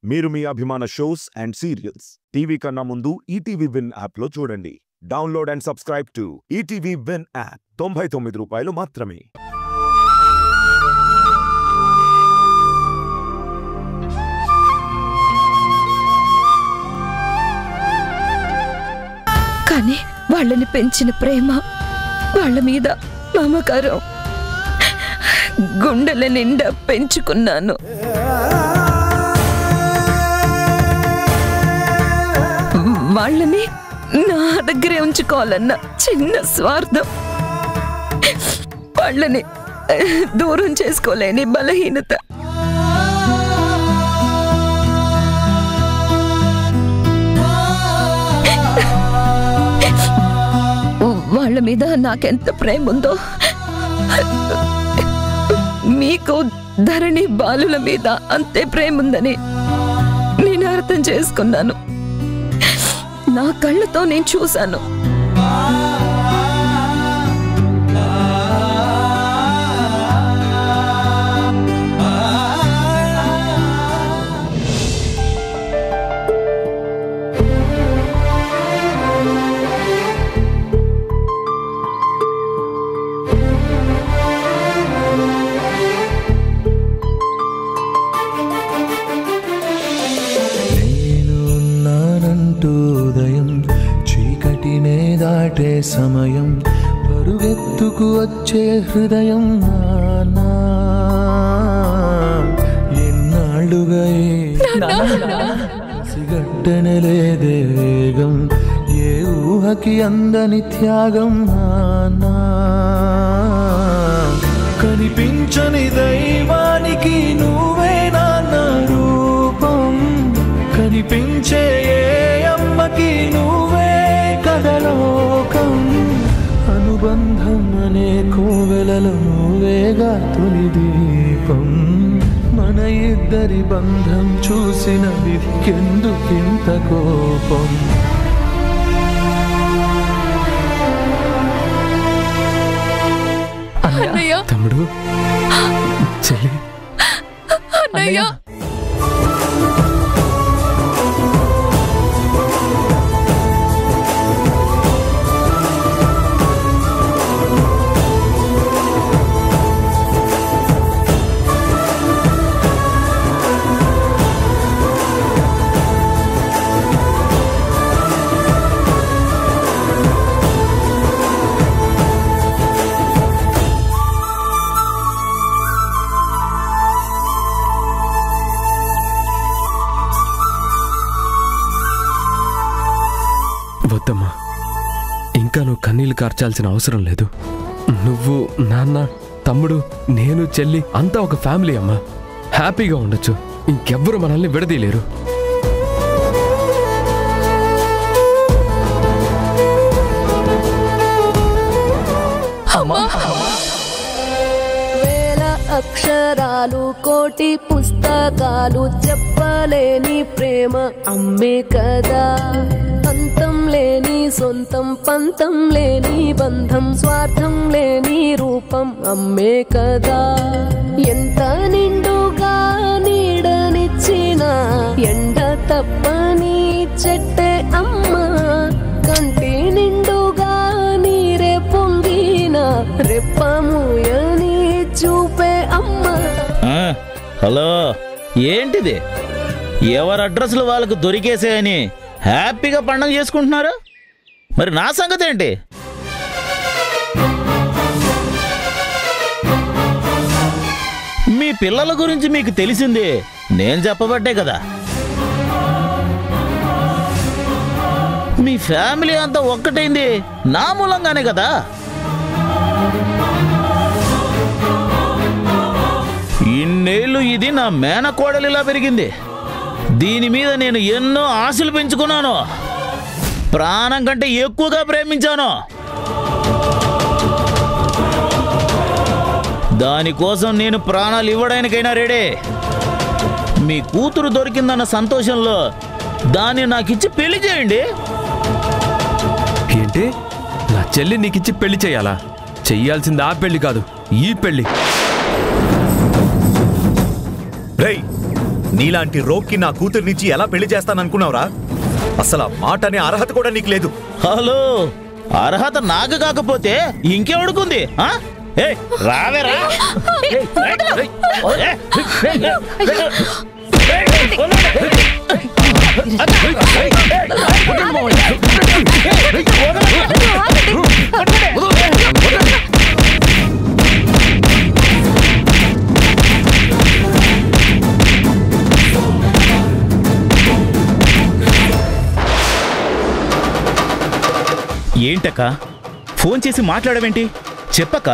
మీరు మీ అభిమాన shows and serials TV కన్నా ముందు ఈటీవీ విన్ యాప్ లో చూడండి. Download and subscribe to ETV win app. 99 రూపాయలు మాత్రమే. కానీ వాళ్ళని పెంచిన ప్రేమ, వాళ్ళ మీద మమకారం గుండెల నిండా పెంచుకున్నాను. వాళ్ళని నా దగ్గరే ఉంచుకోవాలన్న చిన్న స్వార్థం, వాళ్ళని దూరం చేసుకోలేని బలహీనత. వాళ్ళ మీద నాకెంత ప్రేమ ఉందో మీకు ధరణి బాలుల మీద అంతే ప్రేమ ఉందని నేను అర్థం చేసుకున్నాను. నా కళ్ళతో నేను చూశాను. దాటే సమయం పరుగెత్తుకు వచ్చే హృదయం నానా ఎన్నాళ్ళుగా సిగట్టనలేదే వేగం ఏ ఊహకి అందని త్యాగం నానా కనిపించని దైవానికి నువ్వే నాన్న రూపం కనిపించే ఏ అమ్మకి నువ్వే కదలోకం అనుబంధం అనే కోవెలలో నువ్వేగా తొలి దీపం మన ఇద్దరి బంధం చూసిన విధికెందుకింత కోపం అన్నయ్య, తమ్ముడు, చెల్లి, అన్నయ్య. వద్దమ్మా, ఇంకా నువ్వు కన్నీళ్లు కార్చాల్సిన అవసరం లేదు. నువ్వు, నాన్న, తమ్ముడు, నేను, చెల్లి అంతా ఒక ఫ్యామిలీ అమ్మా. హ్యాపీగా ఉండొచ్చు. ఇంకెవ్వరు మనల్ని విడదీయలేరు. వేల అక్షరాలు, కోటి పుస్తకాలు చెప్పలేని ప్రేమ అమ్మే కదా. అంతం లేని సొంతం, పంతం లేని బంధం, స్వార్థం లేని రూపం అమ్మే కదా. ఎంత నిండుగా నీడనిచ్చిన ఎండ తప్పని చెట్టే అమ్మ, కంటి నిండుగా నీరే పొంగిన రెప్పముయని చూపే అమ్మ. హలో, ఏంటిది? ఎవరి అడ్రస్లు వాళ్ళకు దొరికేసాయని హ్యాపీగా పండగ చేసుకుంటున్నారు. మరి నా సంగతి ఏంటి? మీ పిల్లల గురించి మీకు తెలిసింది నేను చెప్పబట్టే కదా. మీ ఫ్యామిలీ అంతా ఒక్కటైంది నా మూలంగానే కదా. ఇన్నేళ్ళు ఇది నా మేనకోడలిలా పెరిగింది. దీని మీద నేను ఎన్నో ఆశలు పెంచుకున్నాను. ప్రాణం కంటే ఎక్కువగా ప్రేమించాను. దానికోసం నేను ప్రాణాలు ఇవ్వడానికైనా రెడీ. మీ కూతురు దొరికిందన్న సంతోషంలో దాన్ని నాకిచ్చి పెళ్లి చేయండి. ఏంటి? నా చెల్లి నీకిచ్చి పెళ్లి చేయాలా? చెయ్యాల్సింది ఆ పెళ్లి కాదు, ఈ పెళ్లి. రేయ్, నీలాంటి రోక్కి నా కూతుర్నిచ్చి ఎలా పెళ్లి చేస్తాననుకున్నావురా? అసలు ఆ మాట అనే అర్హత కూడా నీకు లేదు. హలో, అర్హత నాకు కాకపోతే ఇంకెవడుకుంది? రావేరా? ఏంటక్క ఫోన్ చేసి మాట్లాడవేంటి? చెప్పక్క.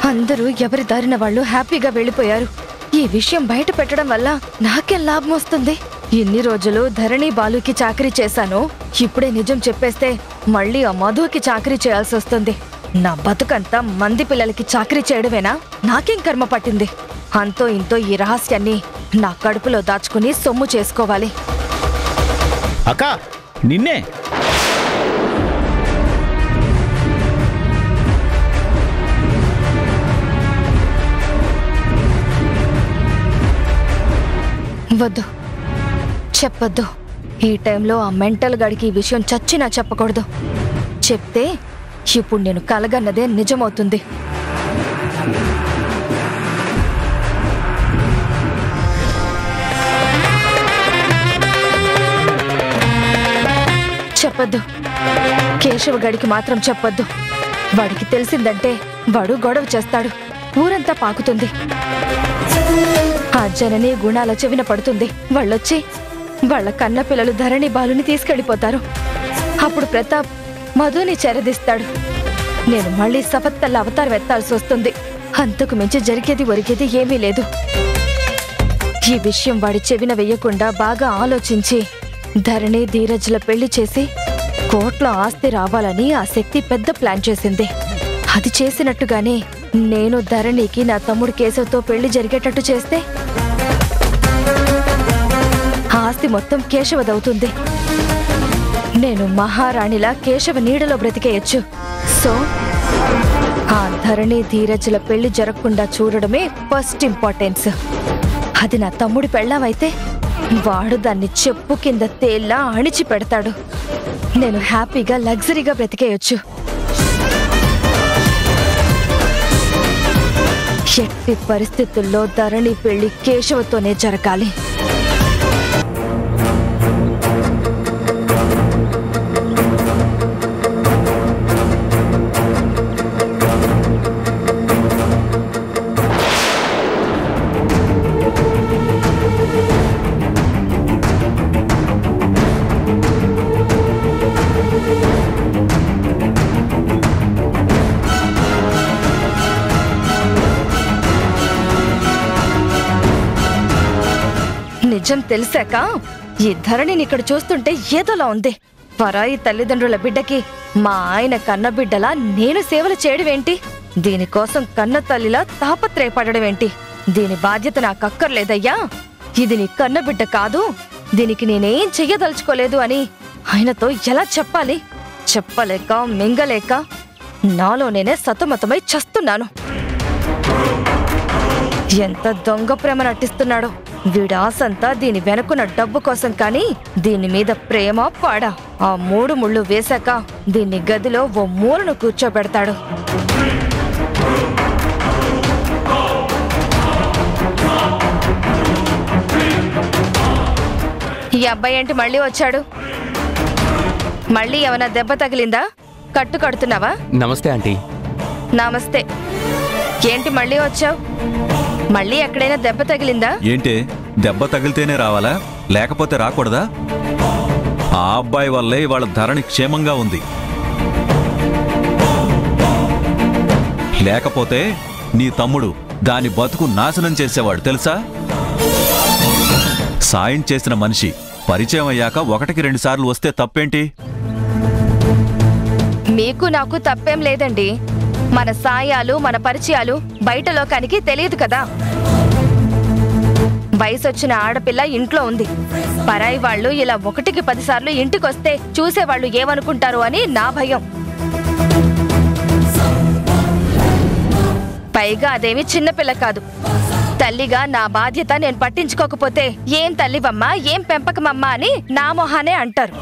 అందరూ ఎవరి దారిన వాళ్ళు హ్యాపీగా వెళ్ళిపోయారు. ఈ విషయం బయట పెట్టడం వల్ల నాకేం లాభం వస్తుంది? ఇన్ని రోజులు ధరణి బాలుకి చాకరీ చేశాను. ఇప్పుడే నిజం చెప్పేస్తే మళ్ళీ ఆ మధుకి చాకరీ చేయాల్సి వస్తుంది. నా బతుకంతా మంది పిల్లలకి చాకరీ చేయడమేనా? నాకేం కర్మ పట్టింది? అంతో ఇంతో ఈ రహస్యాన్ని నా కడుపులో దాచుకుని సొమ్ము చేసుకోవాలి. అక్క, నిన్నే. వద్దు, చెప్పొద్దు. ఈ టైంలో ఆ మెంటల్ గాడికి ఈ విషయం చచ్చినా చెప్పకూడదు. చెప్తే ఇప్పుడు నేను కలగన్నదే నిజమవుతుంది. చెప్పొద్దు. కేశవ గడికి మాత్రం చెప్పొద్దు. వాడికి తెలిసిందంటే వాడు గొడవ చేస్తాడు. ఊరంతా పాకుతుంది. ఆ జనని గుణాల చెవిన పడుతుంది. వాళ్ళొచ్చి వాళ్ళ కన్న పిల్లలు ధరణి బాలుని తీసుకెళ్లిపోతారు. అప్పుడు ప్రతాప్ మధుని చెరదిస్తాడు. నేను మళ్ళీ సపత్తల్ల అవతారం ఎత్తాల్సి వస్తుంది. అంతకు మించి జరిగేది ఒరిగేది ఏమీ లేదు. ఈ విషయం వాడి చెవిన వెయ్యకుండా బాగా ఆలోచించి ధరణి ధీరజ్ల పెళ్లి చేసి కోట్ల ఆస్తి రావాలని ఆ శక్తి పెద్ద ప్లాన్ చేసింది. అది చేసినట్టుగానే నేను ధరణికి నా తమ్ముడు కేశవ్తో పెళ్లి జరిగేటట్టు చేస్తే ఆస్తి మొత్తం కేశవదవుతుంది. నేను మహారాణిలా కేశవ నీడలో బ్రతికేయచ్చు. సో ఆ ధరణి ధీరజ్ల పెళ్లి జరగకుండా చూడడమే ఫస్ట్ ఇంపార్టెన్స్. అది నా తమ్ముడి పెళ్ళామైతే వాడు దాన్ని చెప్పు కింద తేల్లా అణిచి పెడతాడు. నేను హ్యాపీగా లగ్జరీగా బ్రతికేయొచ్చు. ఎట్టి పరిస్థితుల్లో ధరణి పెళ్లి కేశవతోనే జరగాలి. నిజం తెలిసాక ఈ ధరణిని ఇక్కడ చూస్తుంటే ఏదోలా ఉంది. పరాయి తల్లిదండ్రుల బిడ్డకి మా ఆయన కన్న బిడ్డలా నేను సేవలు చేయడమేంటి? దీనికోసం కన్న తల్లిలా తాపత్రయపడమేంటి? దీని బాధ్యత నాకు అక్కర్లేదయ్యా. ఇది నీ కన్న బిడ్డ కాదు, దీనికి నేనేం చెయ్యదలుచుకోలేదు అని ఆయనతో ఎలా చెప్పాలి? చెప్పలేక మింగలేక నాలో నేనే సతమతమై చస్తున్నాను. ఎంత దొంగ ప్రేమ నటిస్తున్నాడో. వీడి ఆశంతా దీని వెనుకున్న డబ్బు కోసం, కానీ దీని మీద ప్రేమ పాడా. ఆ 3 ముళ్ళు వేశాక దీన్ని గదిలో ఓ మూలను కూర్చోబెడతాడు. ఈ అబ్బాయి ఏంటి మళ్ళీ వచ్చాడు? మళ్ళీ ఏమైనా దెబ్బ తగిలిందా? కట్టు కడుతున్నావా? నమస్తే ఆంటీ. నమస్తే. ఏంటి మళ్ళీ వచ్చావు? మళ్ళీ ఎక్కడైనా దెబ్బ తగిలిందా? ఏంటి, దెబ్బ తగిలితేనే రావాలా, లేకపోతే రాకూడదా? ఆ అబ్బాయి వల్లే వాళ్ళ ధరణి క్షేమంగా ఉంది. లేకపోతే నీ తమ్ముడు దాని బతుకు నాశనం చేసేవాడు తెలుసా? సాయం చేసిన మనిషి పరిచయం అయ్యాక 1కి 2 సార్లు వస్తే తప్పేంటి? మీకు నాకు తప్పేం లేదండి. మన సాయాలు మన పరిచయాలు బయట లోకానికి తెలియదు కదా. వయసొచ్చిన ఆడపిల్ల ఇంట్లో ఉంది. పరాయి వాళ్ళు ఇలా 1కి 10 సార్లు ఇంటికొస్తే చూసేవాళ్ళు ఏమనుకుంటారు అని నా భయం. పైగా అదేమి చిన్నపిల్ల కాదు, తల్లిగా నా బాధ్యత నేను పట్టించుకోకపోతే ఏం తల్లివమ్మా ఏం పెంపకమమ్మా అని నా మొహానే అంటారు.